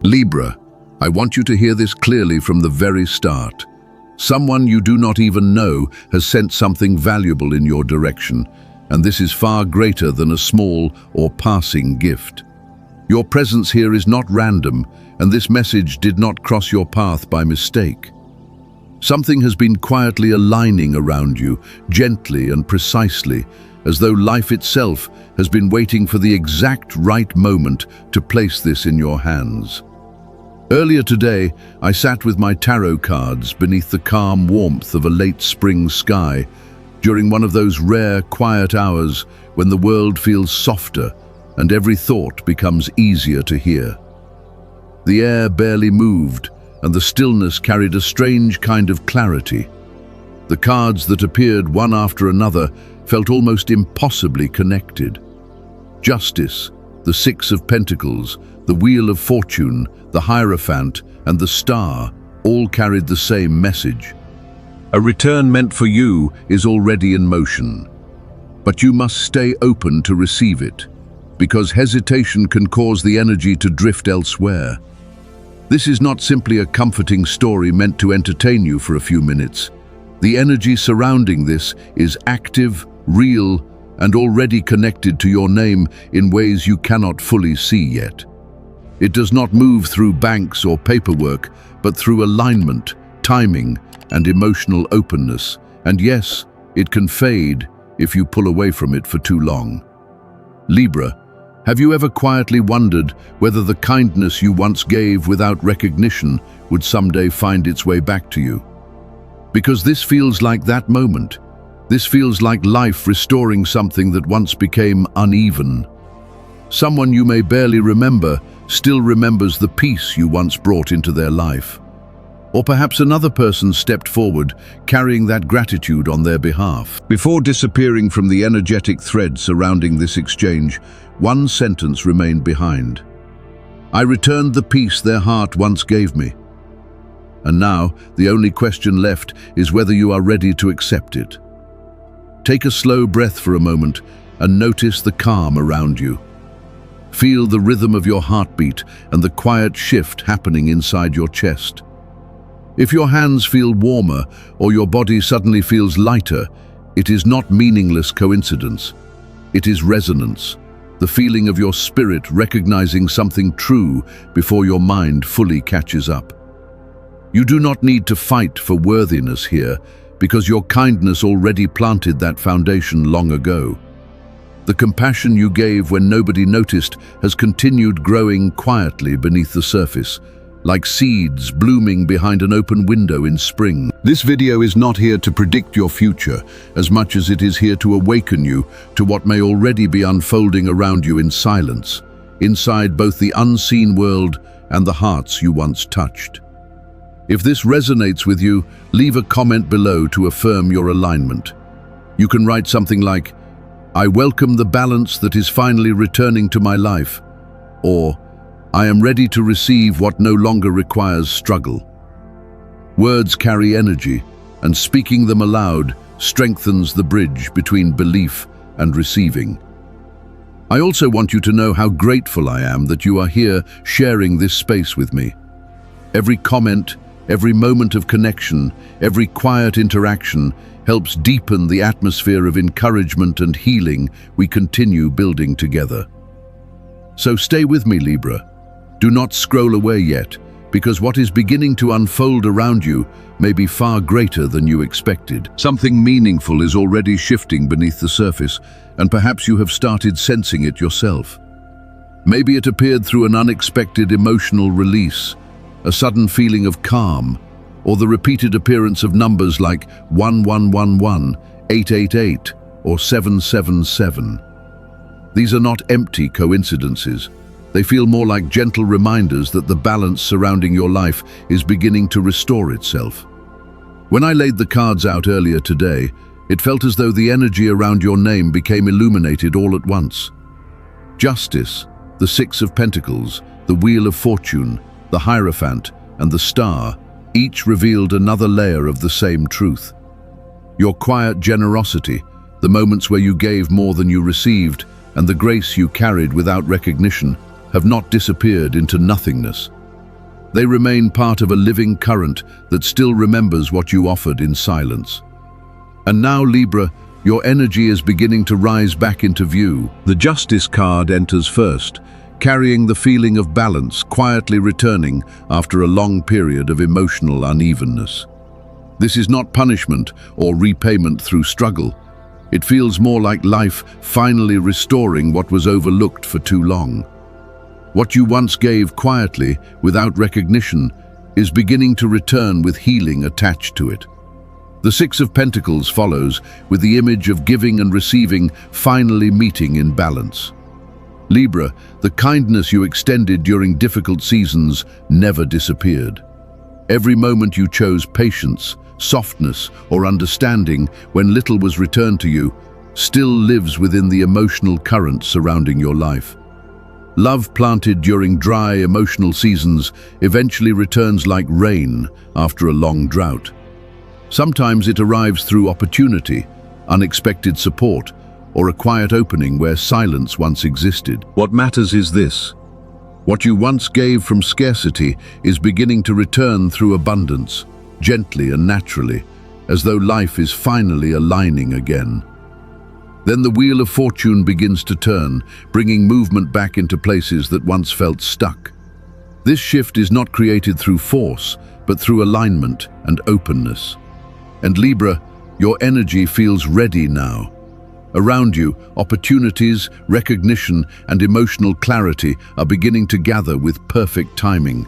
Libra, I want you to hear this clearly from the very start. Someone you do not even know has sent something valuable in your direction, and this is far greater than a small or passing gift. Your presence here is not random, and this message did not cross your path by mistake. Something has been quietly aligning around you, gently and precisely, as though life itself has been waiting for the exact right moment to place this in your hands. Earlier today, I sat with my tarot cards beneath the calm warmth of a late spring sky, during one of those rare, quiet hours when the world feels softer and every thought becomes easier to hear. The air barely moved, and the stillness carried a strange kind of clarity. The cards that appeared one after another felt almost impossibly connected. Justice, the Six of Pentacles, the Wheel of Fortune, the Hierophant, and the Star all carried the same message. A return meant for you is already in motion, but you must stay open to receive it, because hesitation can cause the energy to drift elsewhere. This is not simply a comforting story meant to entertain you for a few minutes. The energy surrounding this is active, real, and already connected to your name in ways you cannot fully see yet. It does not move through banks or paperwork, but through alignment, timing, and emotional openness. And yes, it can fade if you pull away from it for too long. Libra, have you ever quietly wondered whether the kindness you once gave without recognition would someday find its way back to you? Because this feels like that moment. This feels like life restoring something that once became uneven. Someone you may barely remember still remembers the peace you once brought into their life. Or perhaps another person stepped forward, carrying that gratitude on their behalf. Before disappearing from the energetic thread surrounding this exchange, one sentence remained behind. I returned the peace their heart once gave me. And now, the only question left is whether you are ready to accept it. Take a slow breath for a moment and notice the calm around you. Feel the rhythm of your heartbeat and the quiet shift happening inside your chest. If your hands feel warmer or your body suddenly feels lighter, it is not meaningless coincidence. It is resonance, the feeling of your spirit recognizing something true before your mind fully catches up. You do not need to fight for worthiness here, because your kindness already planted that foundation long ago. The compassion you gave when nobody noticed has continued growing quietly beneath the surface, like seeds blooming behind an open window in spring. This video is not here to predict your future, as much as it is here to awaken you to what may already be unfolding around you in silence, inside both the unseen world and the hearts you once touched. If this resonates with you, leave a comment below to affirm your alignment. You can write something like, "I welcome the balance that is finally returning to my life," or "I am ready to receive what no longer requires struggle." Words carry energy, and speaking them aloud strengthens the bridge between belief and receiving. I also want you to know how grateful I am that you are here sharing this space with me. Every comment, every moment of connection, every quiet interaction helps deepen the atmosphere of encouragement and healing we continue building together. So stay with me, Libra. Do not scroll away yet, because what is beginning to unfold around you may be far greater than you expected. Something meaningful is already shifting beneath the surface, and perhaps you have started sensing it yourself. Maybe it appeared through an unexpected emotional release, a sudden feeling of calm, or the repeated appearance of numbers like 1111, 888, or 777. These are not empty coincidences. They feel more like gentle reminders that the balance surrounding your life is beginning to restore itself. When I laid the cards out earlier today, it felt as though the energy around your name became illuminated all at once. Justice, the Six of Pentacles, the Wheel of Fortune, the Hierophant, and the Star each revealed another layer of the same truth. Your quiet generosity, the moments where you gave more than you received, and the grace you carried without recognition have not disappeared into nothingness. They remain part of a living current that still remembers what you offered in silence. And now, Libra, your energy is beginning to rise back into view. The Justice card enters first, carrying the feeling of balance, quietly returning after a long period of emotional unevenness. This is not punishment or repayment through struggle. It feels more like life finally restoring what was overlooked for too long. What you once gave quietly, without recognition, is beginning to return with healing attached to it. The Six of Pentacles follows, with the image of giving and receiving finally meeting in balance. Libra, the kindness you extended during difficult seasons never disappeared. Every moment you chose patience, softness, or understanding when little was returned to you, still lives within the emotional current surrounding your life. Love planted during dry, emotional seasons eventually returns like rain after a long drought. Sometimes it arrives through opportunity, unexpected support, or a quiet opening where silence once existed. What matters is this: what you once gave from scarcity is beginning to return through abundance, gently and naturally, as though life is finally aligning again. Then the wheel of fortune begins to turn, bringing movement back into places that once felt stuck. This shift is not created through force, but through alignment and openness. And Libra, your energy feels ready now. Around you, opportunities, recognition, and emotional clarity are beginning to gather with perfect timing.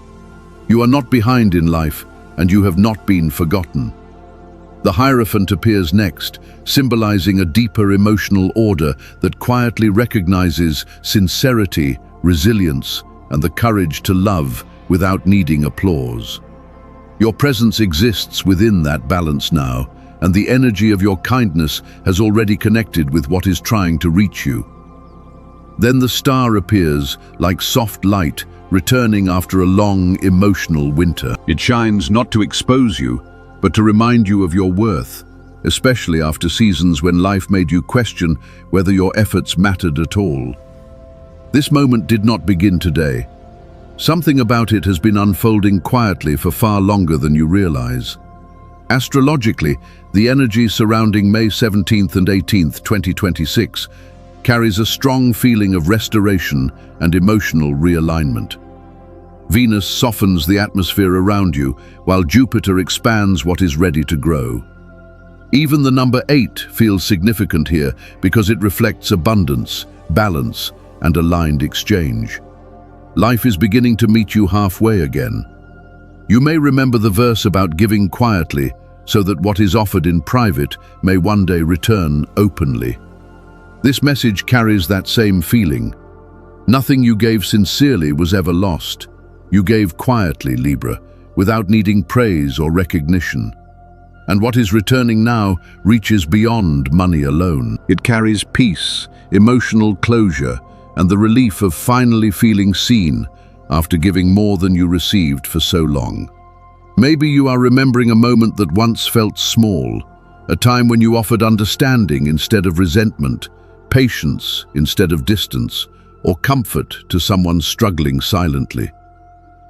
You are not behind in life, and you have not been forgotten. The Hierophant appears next, symbolizing a deeper emotional order that quietly recognizes sincerity, resilience, and the courage to love without needing applause. Your presence exists within that balance now, and the energy of your kindness has already connected with what is trying to reach you. Then the Star appears like soft light, returning after a long, emotional winter. It shines not to expose you, but to remind you of your worth, especially after seasons when life made you question whether your efforts mattered at all. This moment did not begin today. Something about it has been unfolding quietly for far longer than you realize. Astrologically, the energy surrounding May 17th and 18th, 2026, carries a strong feeling of restoration and emotional realignment. Venus softens the atmosphere around you, while Jupiter expands what is ready to grow. Even the number 8 feels significant here because it reflects abundance, balance, and aligned exchange. Life is beginning to meet you halfway again. You may remember the verse about giving quietly, so that what is offered in private may one day return openly. This message carries that same feeling. Nothing you gave sincerely was ever lost. You gave quietly, Libra, without needing praise or recognition. And what is returning now reaches beyond money alone. It carries peace, emotional closure, and the relief of finally feeling seen after giving more than you received for so long. Maybe you are remembering a moment that once felt small, a time when you offered understanding instead of resentment, patience instead of distance, or comfort to someone struggling silently.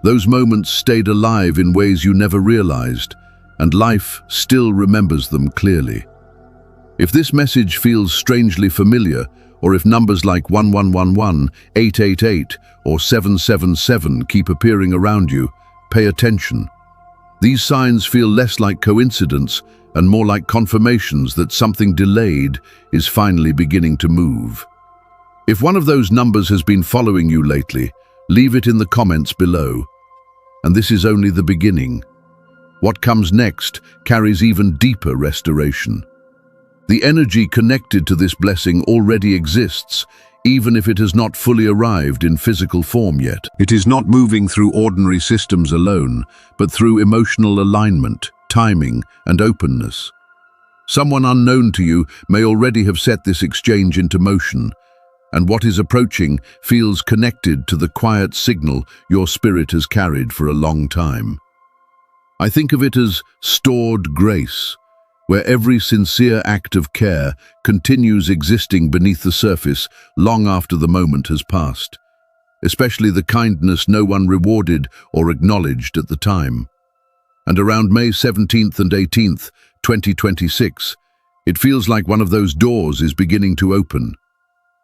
Those moments stayed alive in ways you never realized, and life still remembers them clearly. If this message feels strangely familiar, or if numbers like 1111, 888, or 777 keep appearing around you, pay attention. These signs feel less like coincidence and more like confirmations that something delayed is finally beginning to move. If one of those numbers has been following you lately, leave it in the comments below. And this is only the beginning. What comes next carries even deeper restoration. The energy connected to this blessing already exists, even if it has not fully arrived in physical form yet. It is not moving through ordinary systems alone, but through emotional alignment, timing, and openness. Someone unknown to you may already have set this exchange into motion, and what is approaching feels connected to the quiet signal your spirit has carried for a long time. I think of it as stored grace, where every sincere act of care continues existing beneath the surface long after the moment has passed. especially the kindness no one rewarded or acknowledged at the time. And around May 17th and 18th, 2026, it feels like one of those doors is beginning to open.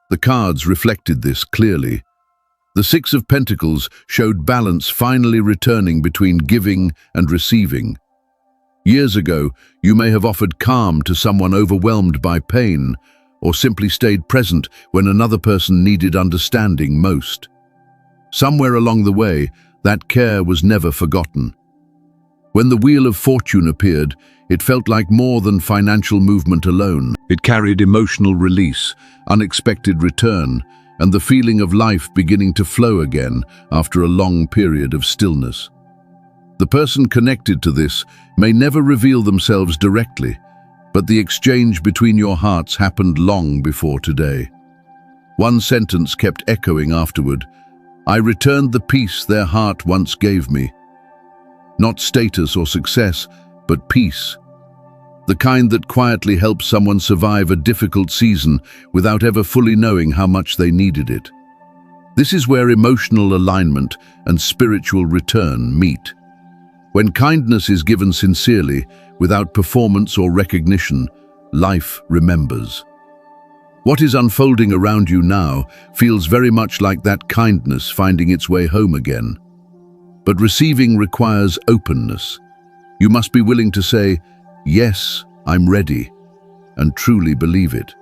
The cards reflected this clearly. The Six of Pentacles showed balance finally returning between giving and receiving. Years ago, you may have offered calm to someone overwhelmed by pain, or simply stayed present when another person needed understanding most. Somewhere along the way, that care was never forgotten. When the Wheel of Fortune appeared, it felt like more than financial movement alone. It carried emotional release, unexpected return, and the feeling of life beginning to flow again after a long period of stillness. The person connected to this may never reveal themselves directly, but the exchange between your hearts happened long before today. One sentence kept echoing afterward: "I returned the peace their heart once gave me." Not status or success, but peace. The kind that quietly helps someone survive a difficult season without ever fully knowing how much they needed it. This is where emotional alignment and spiritual return meet. When kindness is given sincerely, without performance or recognition, life remembers. What is unfolding around you now feels very much like that kindness finding its way home again. But receiving requires openness. You must be willing to say, "Yes, I'm ready," and truly believe it.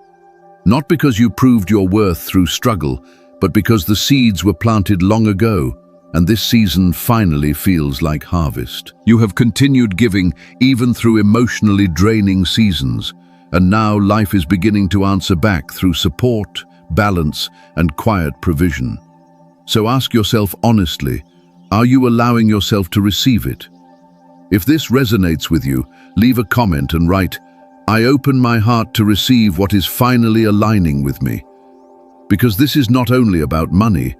Not because you proved your worth through struggle, but because the seeds were planted long ago, and this season finally feels like harvest. You have continued giving even through emotionally draining seasons, and now life is beginning to answer back through support, balance, and quiet provision. So ask yourself honestly, are you allowing yourself to receive it? If this resonates with you, leave a comment and write, "I open my heart to receive what is finally aligning with me." Because this is not only about money,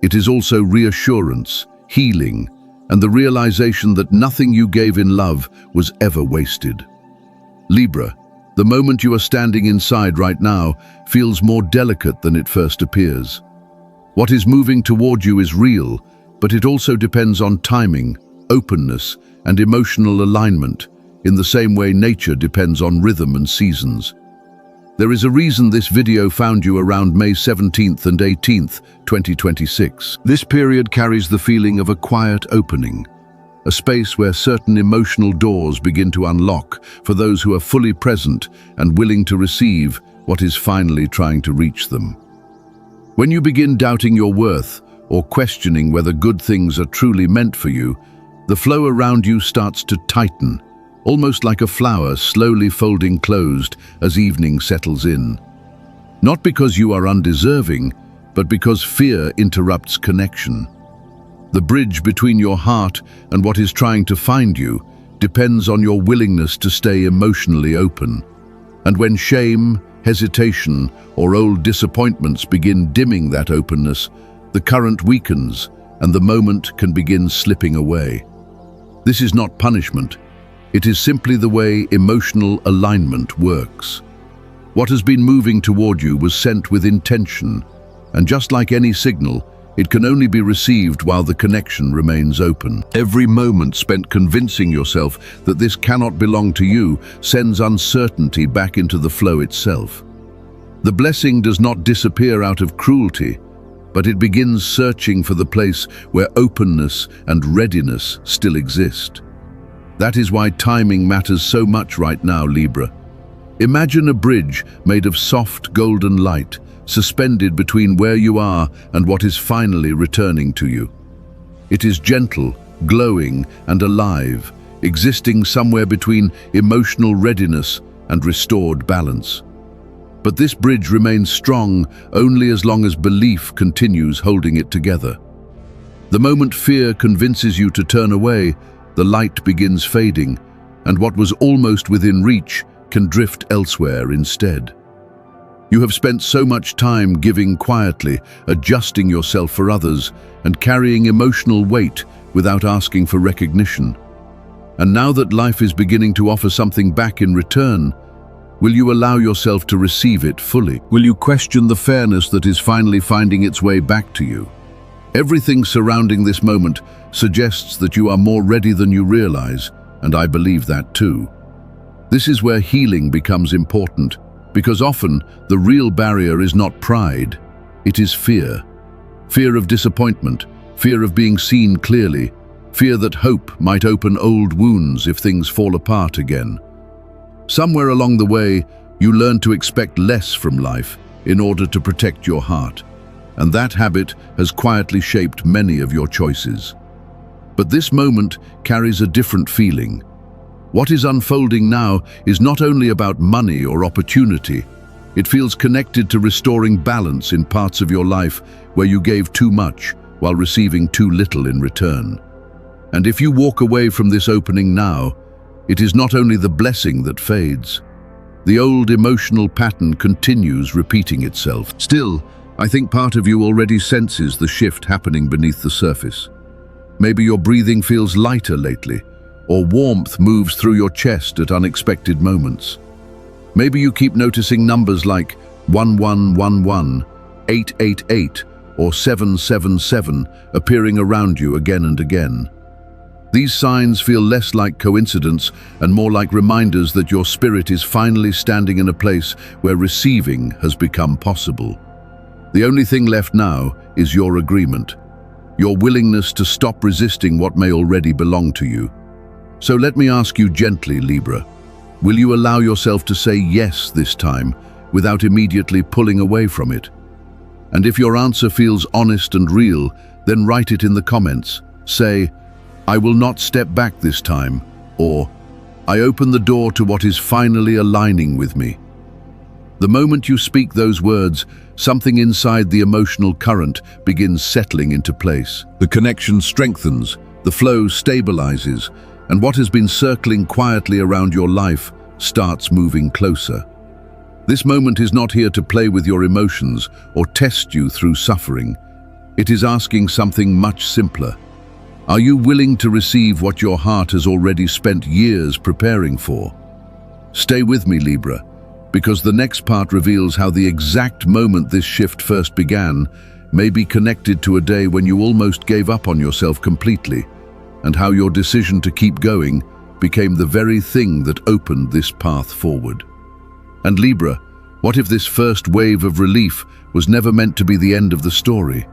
it is also reassurance, healing, and the realization that nothing you gave in love was ever wasted. Libra, the moment you are standing inside right now feels more delicate than it first appears. What is moving toward you is real, but it also depends on timing, openness, and emotional alignment, in the same way nature depends on rhythm and seasons. There is a reason this video found you around May 17th and 18th, 2026. This period carries the feeling of a quiet opening, a space where certain emotional doors begin to unlock for those who are fully present and willing to receive what is finally trying to reach them. When you begin doubting your worth or questioning whether good things are truly meant for you, the flow around you starts to tighten, almost like a flower slowly folding closed as evening settles in. Not because you are undeserving, but because fear interrupts connection. The bridge between your heart and what is trying to find you depends on your willingness to stay emotionally open. And when shame, hesitation, or old disappointments begin dimming that openness, the current weakens and the moment can begin slipping away. This is not punishment. It is simply the way emotional alignment works. What has been moving toward you was sent with intention, and just like any signal, it can only be received while the connection remains open. Every moment spent convincing yourself that this cannot belong to you sends uncertainty back into the flow itself. The blessing does not disappear out of cruelty, but it begins searching for the place where openness and readiness still exist. That is why timing matters so much right now, Libra. Imagine a bridge made of soft golden light, suspended between where you are and what is finally returning to you. It is gentle, glowing, and alive, existing somewhere between emotional readiness and restored balance. But this bridge remains strong only as long as belief continues holding it together. The moment fear convinces you to turn away, the light begins fading, and what was almost within reach can drift elsewhere instead. You have spent so much time giving quietly, adjusting yourself for others, and carrying emotional weight without asking for recognition. And now that life is beginning to offer something back in return, will you allow yourself to receive it fully? Will you question the fairness that is finally finding its way back to you? Everything surrounding this moment suggests that you are more ready than you realize, and I believe that too. This is where healing becomes important, because often the real barrier is not pride, it is fear. Fear of disappointment, fear of being seen clearly, fear that hope might open old wounds if things fall apart again. Somewhere along the way, you learn to expect less from life in order to protect your heart, and that habit has quietly shaped many of your choices. But this moment carries a different feeling. What is unfolding now is not only about money or opportunity, it feels connected to restoring balance in parts of your life where you gave too much while receiving too little in return. And if you walk away from this opening now, it is not only the blessing that fades. The old emotional pattern continues repeating itself. Still, I think part of you already senses the shift happening beneath the surface. Maybe your breathing feels lighter lately, or warmth moves through your chest at unexpected moments. Maybe you keep noticing numbers like 1111, 888, or 777 appearing around you again and again. These signs feel less like coincidence and more like reminders that your spirit is finally standing in a place where receiving has become possible. The only thing left now is your agreement, your willingness to stop resisting what may already belong to you. So let me ask you gently, Libra, will you allow yourself to say yes this time without immediately pulling away from it? And if your answer feels honest and real, then write it in the comments. Say, "I will not step back this time," or "I open the door to what is finally aligning with me." The moment you speak those words, something inside the emotional current begins settling into place. The connection strengthens, the flow stabilizes, and what has been circling quietly around your life starts moving closer. This moment is not here to play with your emotions or test you through suffering. It is asking something much simpler. Are you willing to receive what your heart has already spent years preparing for? Stay with me, Libra, because the next part reveals how the exact moment this shift first began may be connected to a day when you almost gave up on yourself completely, and how your decision to keep going became the very thing that opened this path forward. And Libra, what if this first wave of relief was never meant to be the end of the story?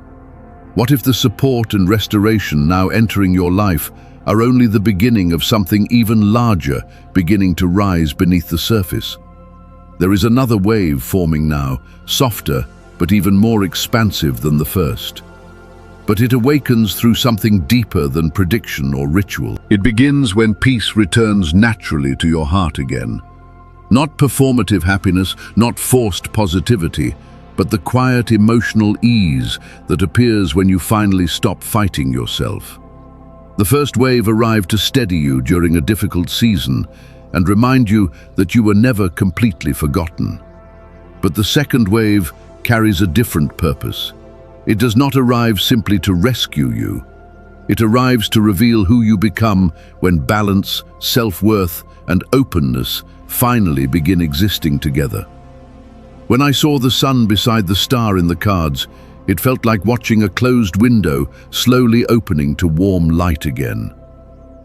What if the support and restoration now entering your life are only the beginning of something even larger beginning to rise beneath the surface? There is another wave forming now, softer but even more expansive than the first. But it awakens through something deeper than prediction or ritual. It begins when peace returns naturally to your heart again. Not performative happiness, not forced positivity, but the quiet emotional ease that appears when you finally stop fighting yourself. The first wave arrived to steady you during a difficult season and remind you that you were never completely forgotten. But the second wave carries a different purpose. It does not arrive simply to rescue you. It arrives to reveal who you become when balance, self-worth, and openness finally begin existing together. When I saw the sun beside the star in the cards, it felt like watching a closed window slowly opening to warm light again.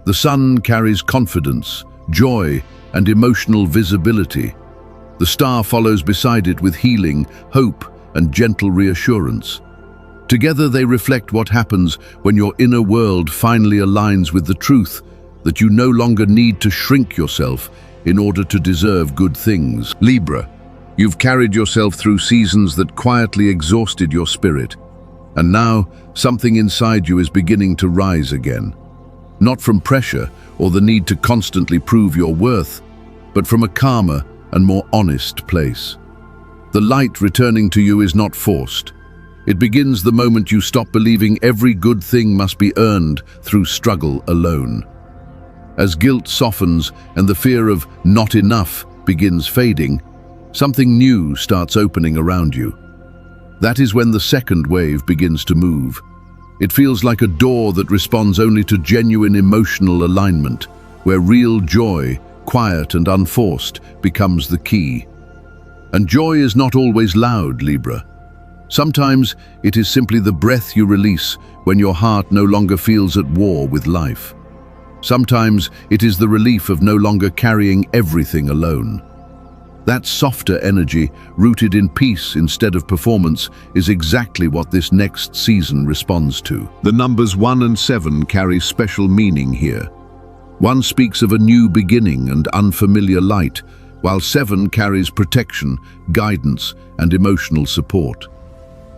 The sun carries confidence, joy, and emotional visibility. The star follows beside it with healing, hope, and gentle reassurance. Together they reflect what happens when your inner world finally aligns with the truth that you no longer need to shrink yourself in order to deserve good things. Libra, you've carried yourself through seasons that quietly exhausted your spirit, and now something inside you is beginning to rise again. Not from pressure or the need to constantly prove your worth, but from a calmer and more honest place. The light returning to you is not forced. It begins the moment you stop believing every good thing must be earned through struggle alone. As guilt softens and the fear of not enough begins fading, something new starts opening around you. That is when the second wave begins to move. It feels like a door that responds only to genuine emotional alignment, where real joy, quiet and unforced, becomes the key. And joy is not always loud, Libra. Sometimes it is simply the breath you release when your heart no longer feels at war with life. Sometimes it is the relief of no longer carrying everything alone. That softer energy, rooted in peace instead of performance, is exactly what this next season responds to. The numbers 1 and 7 carry special meaning here. 1 speaks of a new beginning and unfamiliar light, while 7 carries protection, guidance, and emotional support.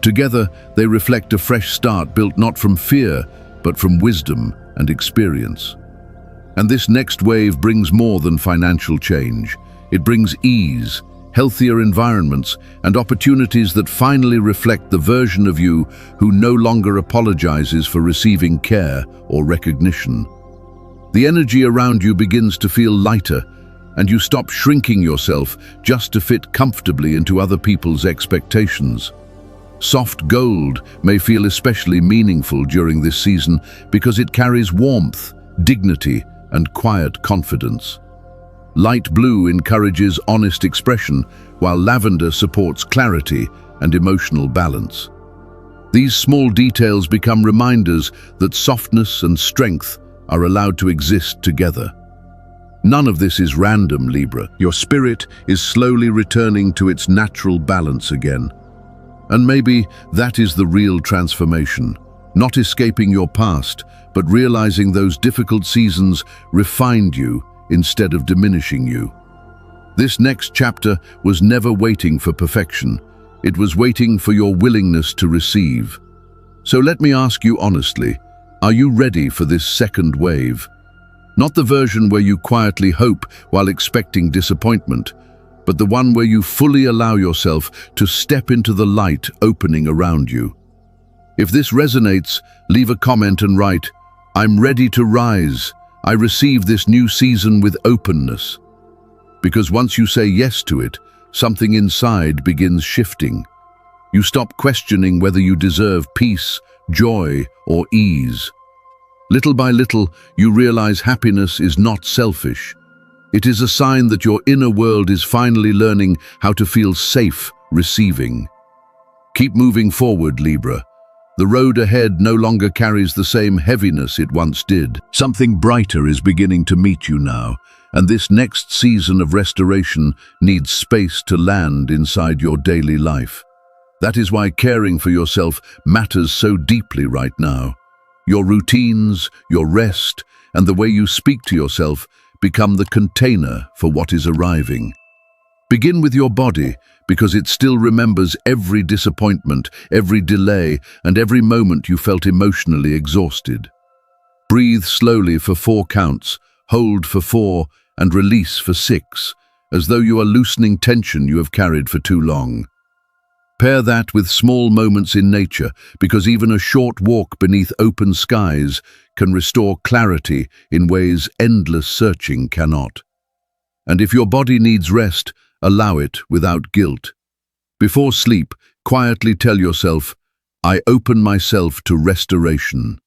Together, they reflect a fresh start built not from fear, but from wisdom and experience. And this next wave brings more than financial change. It brings ease, healthier environments, and opportunities that finally reflect the version of you who no longer apologizes for receiving care or recognition. The energy around you begins to feel lighter, and you stop shrinking yourself just to fit comfortably into other people's expectations. Soft gold may feel especially meaningful during this season because it carries warmth, dignity, and quiet confidence. Light blue encourages honest expression, while lavender supports clarity and emotional balance. These small details become reminders that softness and strength are allowed to exist together. None of this is random, Libra. Your spirit is slowly returning to its natural balance again. And maybe that is the real transformation. Not escaping your past, but realizing those difficult seasons refined you instead of diminishing you. This next chapter was never waiting for perfection. It was waiting for your willingness to receive. So let me ask you honestly, are you ready for this second wave? Not the version where you quietly hope while expecting disappointment, but the one where you fully allow yourself to step into the light opening around you. If this resonates, leave a comment and write, "I'm ready to rise. I receive this new season with openness." Because once you say yes to it, something inside begins shifting. You stop questioning whether you deserve peace, joy, or ease. Little by little, you realize happiness is not selfish. It is a sign that your inner world is finally learning how to feel safe receiving. Keep moving forward, Libra. The road ahead no longer carries the same heaviness it once did. Something brighter is beginning to meet you now, and this next season of restoration needs space to land inside your daily life. That is why caring for yourself matters so deeply right now. Your routines, your rest, and the way you speak to yourself become the container for what is arriving. Begin with your body, because it still remembers every disappointment, every delay, and every moment you felt emotionally exhausted. Breathe slowly for 4 counts, hold for 4, and release for 6, as though you are loosening tension you have carried for too long. Pair that with small moments in nature, because even a short walk beneath open skies can restore clarity in ways endless searching cannot. And if your body needs rest, allow it without guilt. Before sleep, quietly tell yourself, "I open myself to restoration."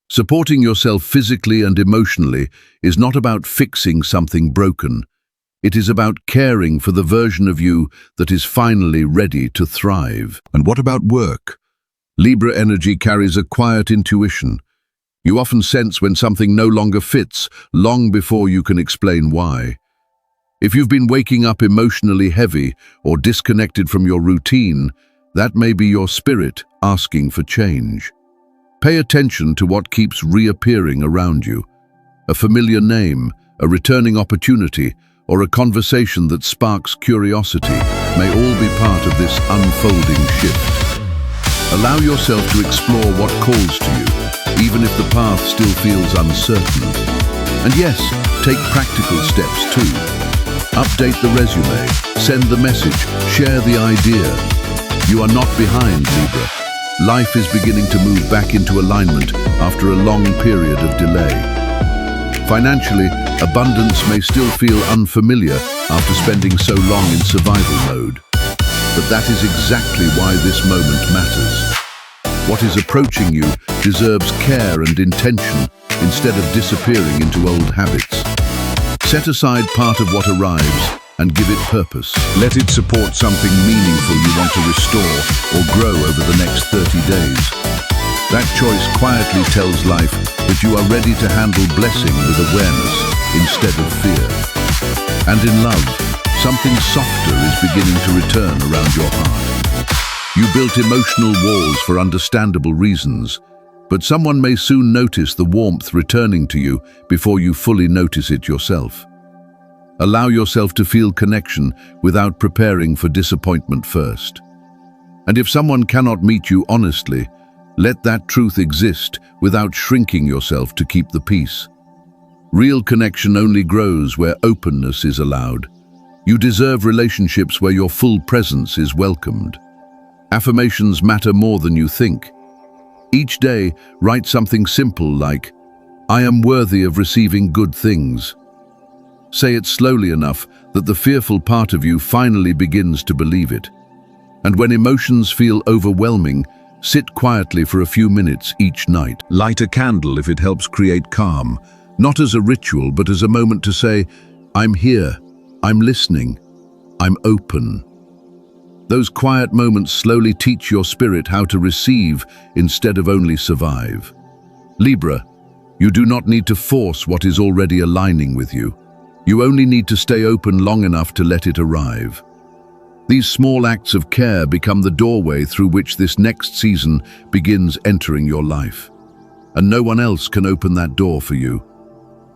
Supporting yourself physically and emotionally is not about fixing something broken. It is about caring for the version of you that is finally ready to thrive. And what about work? Libra energy carries a quiet intuition. You often sense when something no longer fits, long before you can explain why. If you've been waking up emotionally heavy or disconnected from your routine, that may be your spirit asking for change. Pay attention to what keeps reappearing around you. A familiar name, a returning opportunity, or a conversation that sparks curiosity may all be part of this unfolding shift. Allow yourself to explore what calls to you, even if the path still feels uncertain. And yes, take practical steps too. Update the resume, send the message, share the idea. You are not behind, Libra. Life is beginning to move back into alignment after a long period of delay. Financially, abundance may still feel unfamiliar after spending so long in survival mode. But that is exactly why this moment matters. What is approaching you deserves care and intention instead of disappearing into old habits. Set aside part of what arrives and give it purpose. Let it support something meaningful you want to restore or grow over the next 30 days. That choice quietly tells life that you are ready to handle blessing with awareness instead of fear. And in love, something softer is beginning to return around your heart. You built emotional walls for understandable reasons, but someone may soon notice the warmth returning to you before you fully notice it yourself. Allow yourself to feel connection without preparing for disappointment first. And if someone cannot meet you honestly, let that truth exist without shrinking yourself to keep the peace. Real connection only grows where openness is allowed. You deserve relationships where your full presence is welcomed. Affirmations matter more than you think. Each day, write something simple like, "I am worthy of receiving good things." Say it slowly enough that the fearful part of you finally begins to believe it. And when emotions feel overwhelming, sit quietly for a few minutes each night. Light a candle if it helps create calm, not as a ritual, but as a moment to say, "I'm here, I'm listening, I'm open." Those quiet moments slowly teach your spirit how to receive instead of only survive. Libra, you do not need to force what is already aligning with you. You only need to stay open long enough to let it arrive. These small acts of care become the doorway through which this next season begins entering your life. And no one else can open that door for you.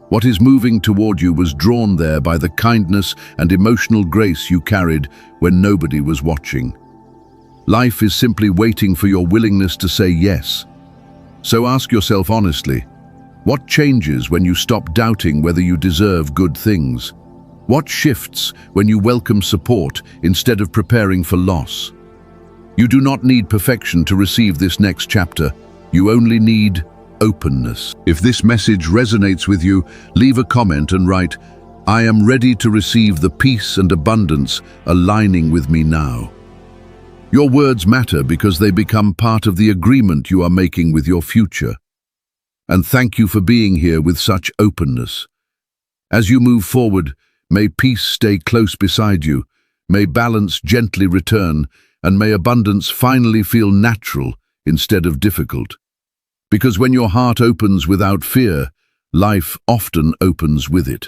What is moving toward you was drawn there by the kindness and emotional grace you carried when nobody was watching. Life is simply waiting for your willingness to say yes. So ask yourself honestly, what changes when you stop doubting whether you deserve good things? What shifts when you welcome support instead of preparing for loss? You do not need perfection to receive this next chapter. You only need openness. If this message resonates with you, leave a comment and write, "I am ready to receive the peace and abundance aligning with me now." Your words matter because they become part of the agreement you are making with your future. And thank you for being here with such openness. As you move forward, may peace stay close beside you, may balance gently return, and may abundance finally feel natural instead of difficult. Because when your heart opens without fear, life often opens with it.